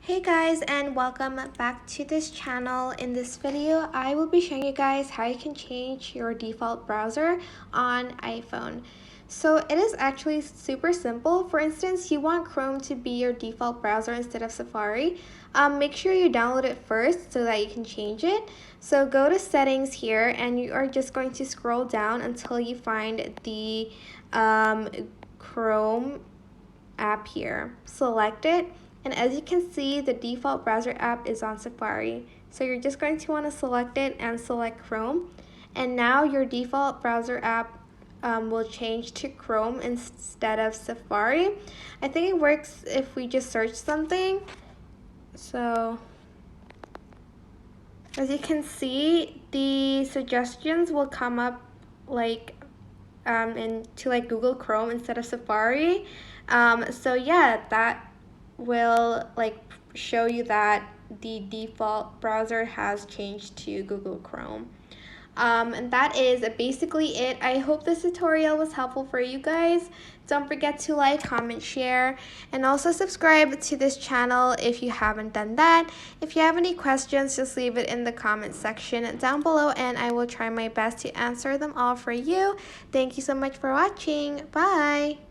Hey guys, and welcome back to this channel. In this video, I will be showing you guys how you can change your default browser on iPhone. So it is actually super simple. For instance, you want Chrome to be your default browser instead of Safari. Make sure you download it first so that you can change it. So go to settings here, and you are just going to scroll down until you find the Chrome app here. Select it. And as you can see, the default browser app is on Safari. So you're just going to want to select it and select Chrome. And now your default browser app will change to Chrome instead of Safari. I think it works if we just search something. So as you can see, the suggestions will come up like into like Google Chrome instead of Safari. So yeah, that will like show you that the default browser has changed to Google Chrome. And that is basically it. I hope this tutorial was helpful for you guys. Don't forget to like, comment, share, and also subscribe to this channel if you haven't done that. If you have any questions, just leave it in the comment section down below, and I will try my best to answer them all for you. Thank you so much for watching. Bye!